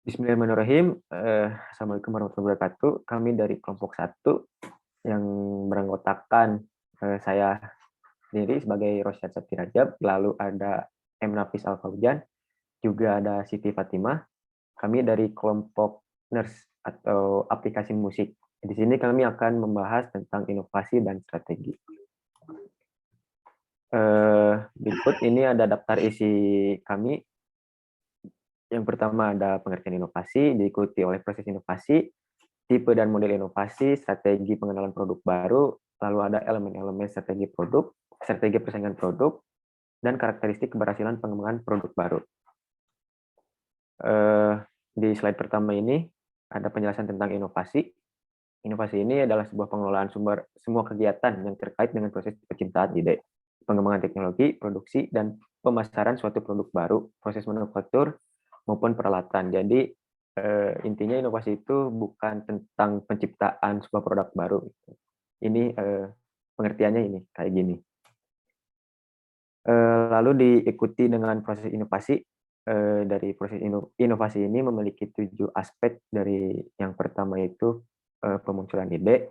Bismillahirrahmanirrahim. Assalamualaikum warahmatullahi wabarakatuh. Kami dari kelompok satu yang beranggotakan saya sendiri sebagai Rosyad Sabti Rajab, lalu ada M. Nafis Al Faujan, juga ada Siti Fatimah. Kami dari kelompok nurse atau aplikasi musik. Di sini kami akan membahas tentang inovasi dan strategi. Berikut ini ada daftar isi kami. Yang pertama ada pengertian inovasi, diikuti oleh proses inovasi, tipe dan model inovasi, strategi pengenalan produk baru, lalu ada elemen-elemen strategi produk, strategi persaingan produk, dan karakteristik keberhasilan pengembangan produk baru. Di slide pertama ini ada penjelasan tentang inovasi. Inovasi ini adalah sebuah pengelolaan sumber semua kegiatan yang terkait dengan proses penciptaan ide, pengembangan teknologi, produksi, dan pemasaran suatu produk baru, proses manufaktur, maupun peralatan. Jadi intinya inovasi itu bukan tentang penciptaan sebuah produk baru. Ini pengertiannya ini kayak gini. Lalu diikuti dengan proses inovasi. Dari proses inovasi ini memiliki 7 aspek. Dari yang pertama itu pemunculan ide.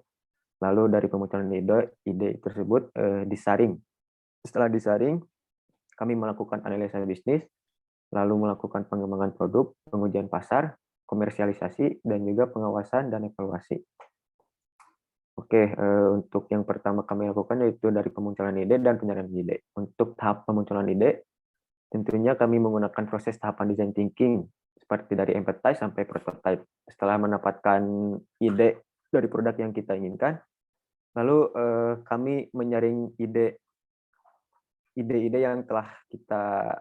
Lalu dari pemunculan ide tersebut disaring. Setelah disaring, kami melakukan analisa bisnis, lalu melakukan pengembangan produk, pengujian pasar, komersialisasi, dan juga pengawasan dan evaluasi. Oke, untuk yang pertama kami lakukan yaitu dari pemunculan ide dan penyerahan ide. Untuk tahap pemunculan ide, tentunya kami menggunakan proses tahapan design thinking, seperti dari empathize sampai prototype. Setelah mendapatkan ide dari produk yang kita inginkan, lalu kami menyaring ide-ide yang telah kita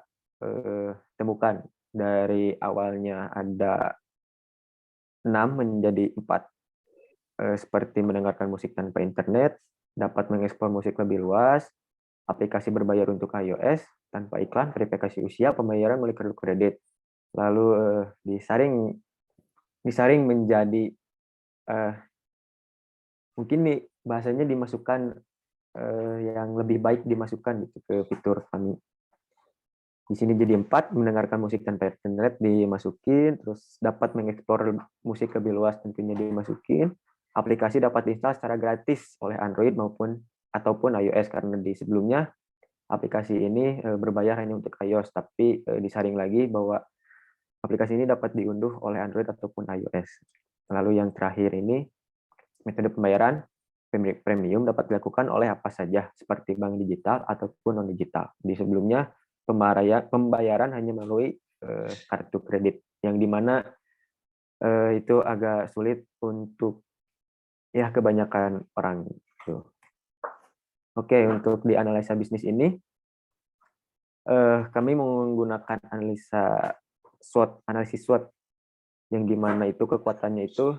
temukan. Dari awalnya ada 6 menjadi 4. Seperti mendengarkan musik tanpa internet, dapat mengeksplor musik lebih luas, aplikasi berbayar untuk iOS, tanpa iklan, verifikasi usia, pembayaran melalui kartu kredit. Lalu disaring menjadi mungkin nih bahasanya dimasukkan yang lebih baik dimasukkan gitu ke fitur kami. Di sini jadi 4, mendengarkan musik tanpa internet dimasukin, terus dapat mengeksplor musik lebih luas tentunya dimasukin. Aplikasi dapat diinstal secara gratis oleh Android ataupun iOS, karena di sebelumnya aplikasi ini berbayar hanya untuk iOS, tapi disaring lagi bahwa aplikasi ini dapat diunduh oleh Android ataupun iOS. Lalu yang terakhir ini, metode pembayaran premium dapat dilakukan oleh apa saja, seperti bank digital ataupun non-digital. Di sebelumnya, pembayaran hanya melalui kartu kredit, yang dimana itu agak sulit untuk ya kebanyakan orang. Oke, untuk di analisa bisnis ini, kami menggunakan analisis SWOT, yang dimana itu kekuatannya itu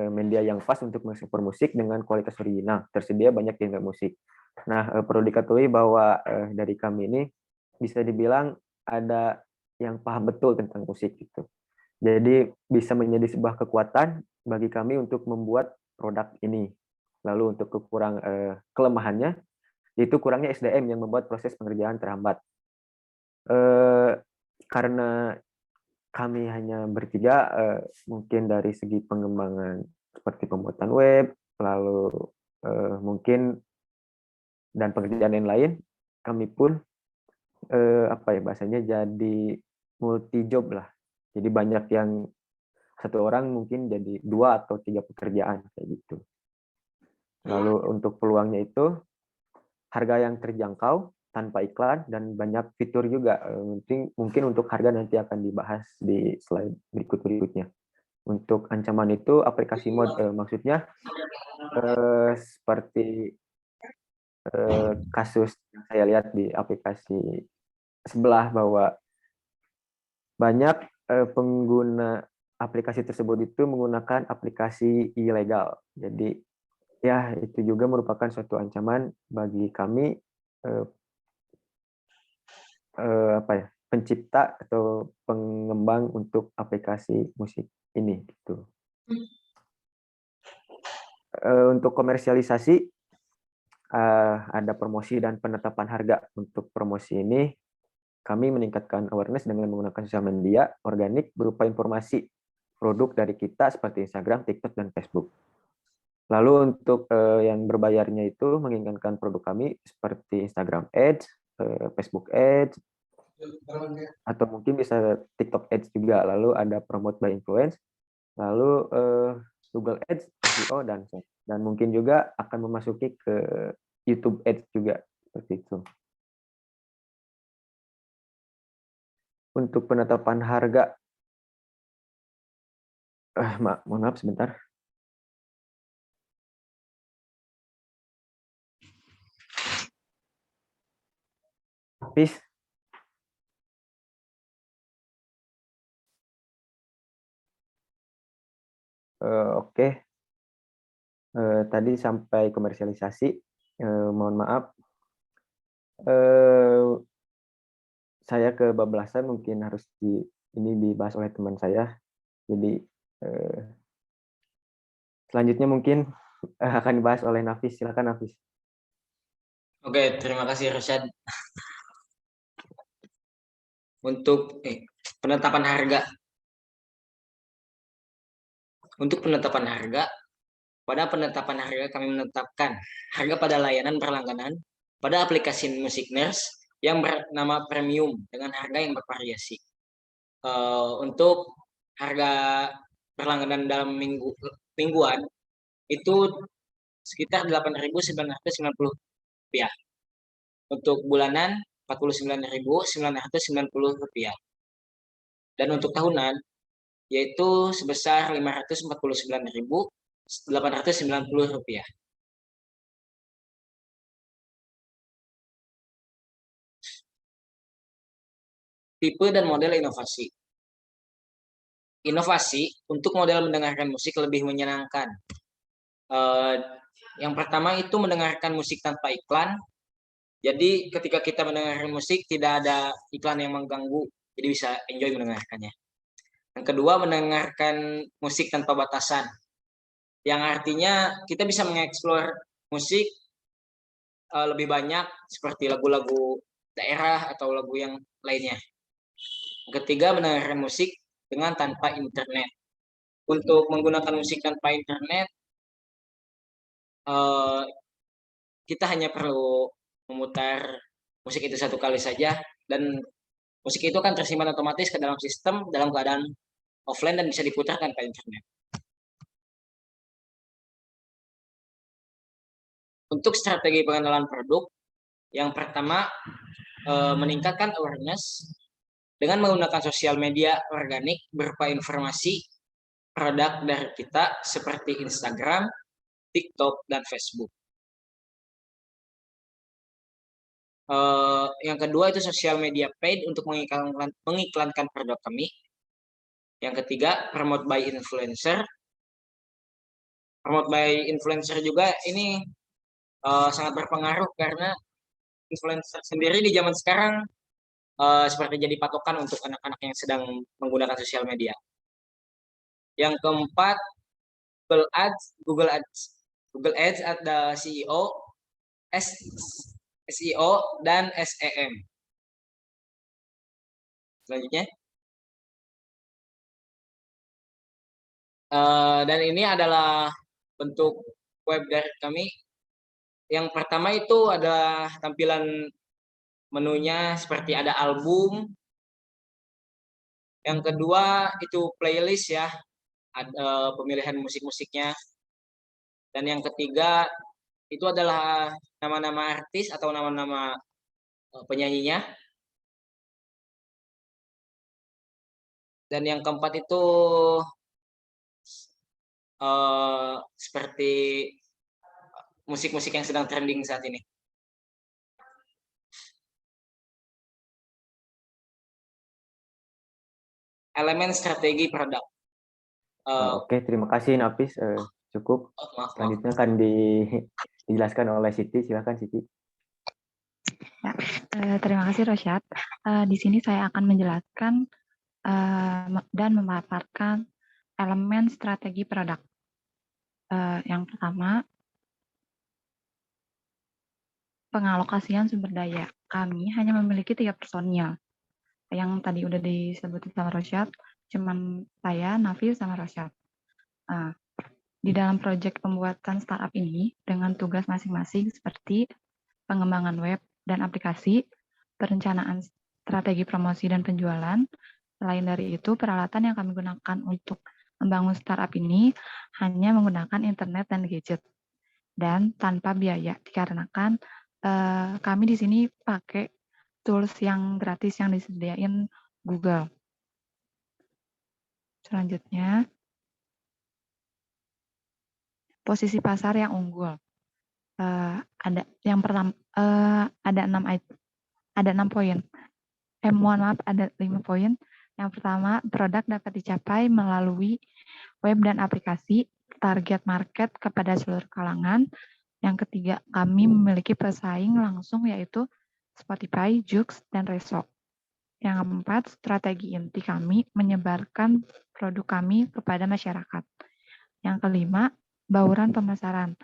media yang pas untuk mengekspor musik dengan kualitas original, tersedia banyak genre musik. Nah, perlu diketahui bahwa dari kami ini bisa dibilang ada yang paham betul tentang musik gitu. Jadi bisa menjadi sebuah kekuatan bagi kami untuk membuat produk ini. Lalu untuk kelemahannya, yaitu kurangnya SDM yang membuat proses pengerjaan terhambat. Karena kami hanya bertiga, mungkin dari segi pengembangan seperti pembuatan web, lalu mungkin dan pekerjaan yang lain, kami pun bahasanya jadi multi job lah. Jadi banyak yang satu orang mungkin jadi 2 atau 3 pekerjaan kayak gitu. Lalu untuk peluangnya itu harga yang terjangkau, tanpa iklan, dan banyak fitur juga. Mungkin untuk harga nanti akan dibahas di slide berikutnya. Untuk ancaman itu aplikasi mod, maksudnya seperti kasus yang saya lihat di aplikasi sebelah, bahwa banyak pengguna aplikasi tersebut itu menggunakan aplikasi ilegal. Jadi ya itu juga merupakan suatu ancaman bagi kami pencipta atau pengembang untuk aplikasi musik ini gitu. Untuk komersialisasi ada promosi dan penetapan harga. Untuk promosi ini kami meningkatkan awareness dengan menggunakan sosial media organik berupa informasi produk dari kita seperti Instagram, TikTok, dan Facebook. Lalu untuk yang berbayarnya itu menginginkan produk kami seperti Instagram Ads, Facebook Ads, atau mungkin bisa TikTok Ads juga. Lalu ada Promote by Influence, lalu Google Ads, SEO, dan mungkin juga akan memasuki ke YouTube Ads juga seperti itu. Untuk penetapan harga, mohon maaf sebentar. Peace. Oke. Tadi sampai komersialisasi. Mohon maaf. Saya kebablasan, mungkin harus ini dibahas oleh teman saya. Jadi selanjutnya mungkin akan dibahas oleh Nafis. Silakan Nafis. Oke, terima kasih Rosyad. Untuk penetapan harga. Untuk penetapan harga, pada penetapan harga kami menetapkan harga pada layanan berlangganan pada aplikasi Music Nurse yang bernama premium dengan harga yang bervariasi. Untuk harga berlangganan dalam mingguan itu sekitar Rp8.990. Untuk bulanan Rp49.990. Dan untuk tahunan yaitu sebesar Rp549.890. Tipe dan model inovasi. Inovasi untuk model mendengarkan musik lebih menyenangkan. Yang pertama itu mendengarkan musik tanpa iklan. Jadi ketika kita mendengarkan musik tidak ada iklan yang mengganggu, jadi bisa enjoy mendengarkannya. Yang kedua, mendengarkan musik tanpa batasan, yang artinya kita bisa mengeksplor musik lebih banyak seperti lagu-lagu daerah atau lagu yang lainnya. Yang ketiga, mendengarkan musik dengan tanpa internet. Untuk menggunakan musik tanpa internet, kita hanya perlu memutar musik itu satu kali saja, dan musik itu akan tersimpan otomatis ke dalam sistem dalam keadaan offline dan bisa diputar tanpa internet. Untuk strategi pengenalan produk, yang pertama meningkatkan awareness dengan menggunakan sosial media organik berupa informasi produk dari kita seperti Instagram, TikTok, dan Facebook. Yang kedua itu sosial media paid untuk mengiklankan produk kami. Yang ketiga, promote by influencer. Promote by influencer juga ini sangat berpengaruh karena influencer sendiri di zaman sekarang seperti jadi patokan untuk anak-anak yang sedang menggunakan sosial media. Yang keempat, Google Ads ada SEO dan SEM. Selanjutnya, dan ini adalah bentuk web dari kami. Yang pertama itu ada tampilan menunya seperti ada album. Yang kedua itu playlist ya, ada pemilihan musik-musiknya. Dan yang ketiga itu adalah nama-nama artis atau nama-nama penyanyinya. Dan yang keempat itu seperti musik-musik yang sedang trending saat ini. Elemen strategi produk. Oke, terima kasih Nafis. Cukup. Selanjutnya akan dijelaskan oleh Siti. Silakan Siti. Ya, terima kasih Rosyad. Di sini saya akan menjelaskan dan memaparkan elemen strategi produk. Yang pertama, pengalokasian sumber daya. Kami hanya memiliki 3 personil. Yang tadi udah disebut sama Rosyad, Cuman saya, Nafi, sama Rosyad. Di dalam proyek pembuatan startup ini, dengan tugas masing-masing seperti pengembangan web dan aplikasi, perencanaan strategi promosi dan penjualan. Selain dari itu, peralatan yang kami gunakan untuk membangun startup ini hanya menggunakan internet dan gadget dan tanpa biaya, dikarenakan kami di sini pakai tools yang gratis yang disediain Google. Selanjutnya, posisi pasar yang unggul. Ada yang pertama, ada 6 poin. Mohon maaf, ada 5 poin. Yang pertama, produk dapat dicapai melalui web dan aplikasi, target market kepada seluruh kalangan. Yang ketiga, kami memiliki pesaing langsung yaitu Spotify, Joox, dan Reso. Yang keempat, strategi inti kami menyebarkan produk kami kepada masyarakat. Yang kelima, bauran pemasaran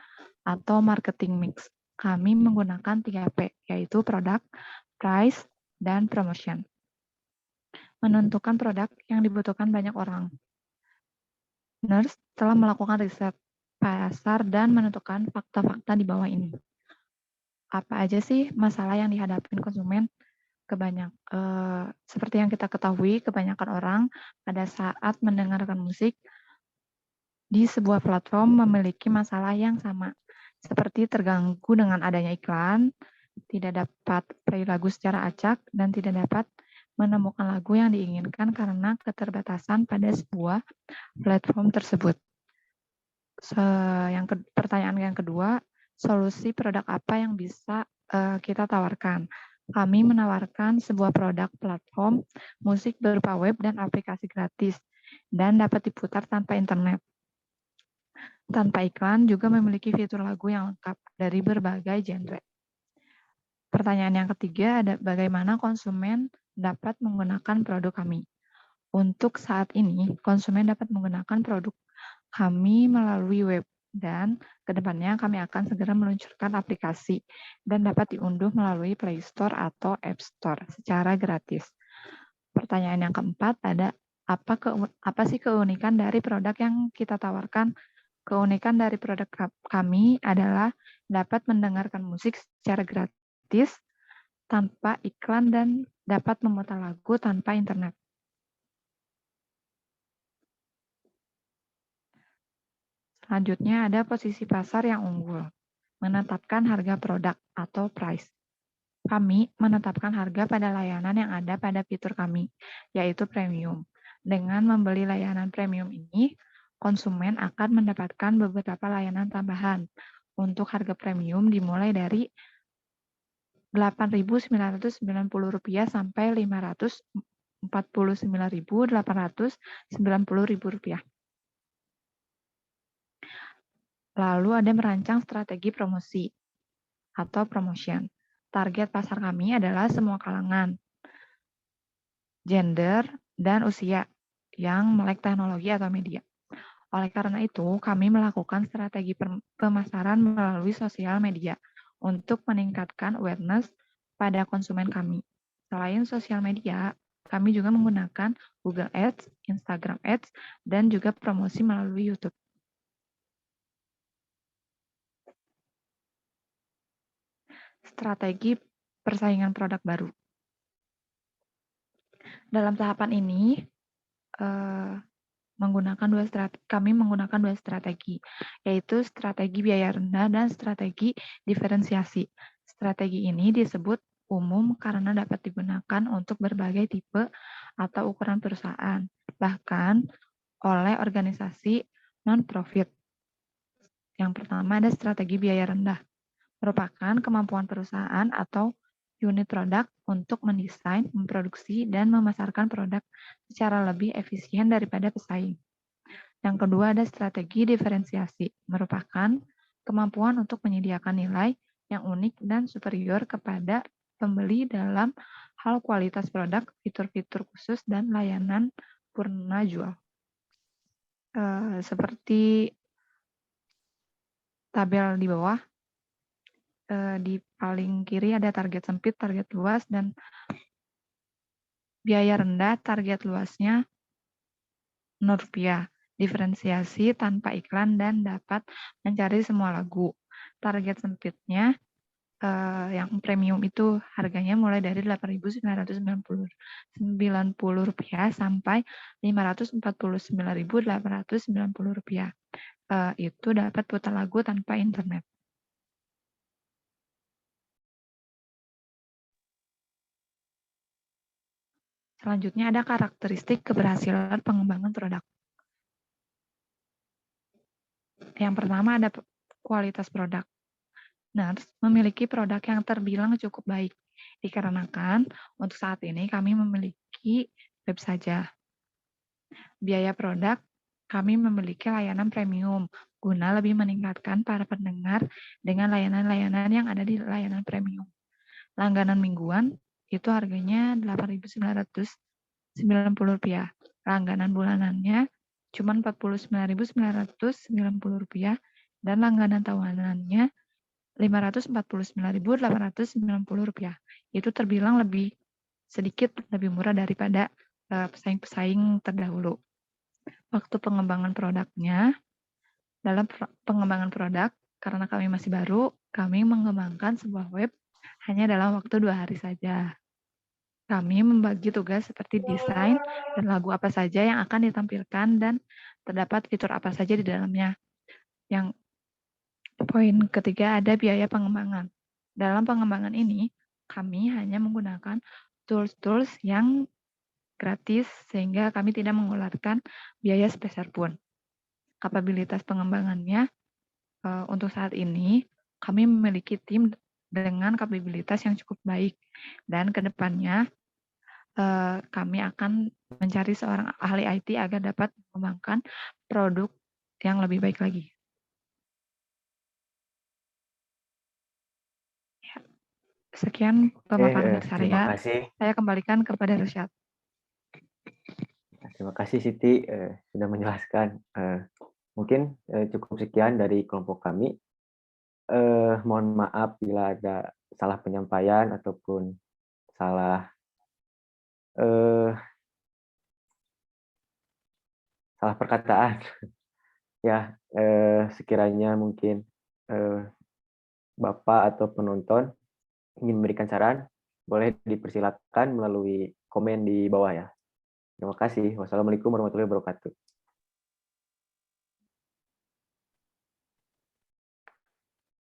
atau marketing mix. Kami menggunakan 3P, yaitu produk, price, dan promotion. Menentukan produk yang dibutuhkan banyak orang. Nurse telah melakukan riset pasar dan menentukan fakta-fakta di bawah ini. Apa aja sih masalah yang dihadapi konsumen? Seperti yang kita ketahui, kebanyakan orang pada saat mendengarkan musik di sebuah platform memiliki masalah yang sama, seperti terganggu dengan adanya iklan, tidak dapat play lagu secara acak, dan tidak dapat menemukan lagu yang diinginkan karena keterbatasan pada sebuah platform tersebut. Pertanyaan yang kedua, solusi produk apa yang bisa kita tawarkan? Kami menawarkan sebuah produk platform musik berupa web dan aplikasi gratis dan dapat diputar tanpa internet. Tanpa iklan, juga memiliki fitur lagu yang lengkap dari berbagai genre. Pertanyaan yang ketiga ada bagaimana konsumen dapat menggunakan produk kami. Untuk saat ini, konsumen dapat menggunakan produk kami melalui web dan kedepannya kami akan segera meluncurkan aplikasi dan dapat diunduh melalui Play Store atau App Store secara gratis. Pertanyaan yang keempat ada apa sih keunikan dari produk yang kita tawarkan? Keunikan dari produk kami adalah dapat mendengarkan musik secara gratis tanpa iklan dan dapat memutar lagu tanpa internet. Selanjutnya ada posisi pasar yang unggul. Menetapkan harga produk atau price. Kami menetapkan harga pada layanan yang ada pada fitur kami, yaitu premium. Dengan membeli layanan premium ini, konsumen akan mendapatkan beberapa layanan tambahan. Untuk harga premium dimulai dari Rp8.990 sampai Rp549.890. Lalu ada merancang strategi promosi atau promotion. Target pasar kami adalah semua kalangan, gender, dan usia yang melek teknologi atau media. Oleh karena itu, kami melakukan strategi pemasaran melalui sosial media untuk meningkatkan awareness pada konsumen kami. Selain sosial media, kami juga menggunakan Google Ads, Instagram Ads, dan juga promosi melalui YouTube. Strategi persaingan produk baru. Dalam tahapan ini, kami menggunakan dua strategi, yaitu strategi biaya rendah dan strategi diferensiasi. Strategi ini disebut umum karena dapat digunakan untuk berbagai tipe atau ukuran perusahaan, bahkan oleh organisasi non-profit. Yang pertama ada strategi biaya rendah, merupakan kemampuan perusahaan atau unit produk untuk mendesain, memproduksi, dan memasarkan produk secara lebih efisien daripada pesaing. Yang kedua ada strategi diferensiasi, merupakan kemampuan untuk menyediakan nilai yang unik dan superior kepada pembeli dalam hal kualitas produk, fitur-fitur khusus, dan layanan purna jual. Seperti tabel di bawah, di paling kiri ada target sempit, target luas, dan biaya rendah, target luasnya rupiah. Diferensiasi tanpa iklan dan dapat mencari semua lagu. Target sempitnya yang premium itu harganya mulai dari Rp8.990 sampai Rp549.890. Itu dapat putar lagu tanpa internet. Selanjutnya ada karakteristik keberhasilan pengembangan produk. Yang pertama ada kualitas produk. Nurs memiliki produk yang terbilang cukup baik, dikarenakan untuk saat ini kami memiliki web saja. Biaya produk, kami memiliki layanan premium, guna lebih meningkatkan para pendengar dengan layanan-layanan yang ada di layanan premium. Langganan mingguan, itu harganya Rp8.990. Langganan bulanannya cuma Rp49.990, dan langganan tawunannya Rp549.890. Itu terbilang lebih sedikit lebih murah daripada pesaing-pesaing terdahulu. Waktu pengembangan produknya, dalam pengembangan produk, karena kami masih baru, kami mengembangkan sebuah web hanya dalam waktu 2 hari saja. Kami membagi tugas seperti desain dan lagu apa saja yang akan ditampilkan dan terdapat fitur apa saja di dalamnya. Yang poin ketiga ada biaya pengembangan. Dalam pengembangan ini, kami hanya menggunakan tools-tools yang gratis sehingga kami tidak mengeluarkan biaya sepeser pun. Kapabilitas pengembangannya untuk saat ini kami memiliki tim dengan kapabilitas yang cukup baik, dan kedepannya kami akan mencari seorang ahli IT agar dapat mengembangkan produk yang lebih baik lagi. Sekian pemaparan dari Terima saya. kasih. Saya kembalikan kepada Rusyad. Terima kasih Siti sudah menjelaskan. Mungkin cukup sekian dari kelompok kami. Mohon maaf bila ada salah penyampaian ataupun salah perkataan. Ya, sekiranya mungkin Bapak atau penonton ingin memberikan saran, boleh dipersilakan melalui komen di bawah ya. Terima kasih. Wassalamualaikum warahmatullahi wabarakatuh.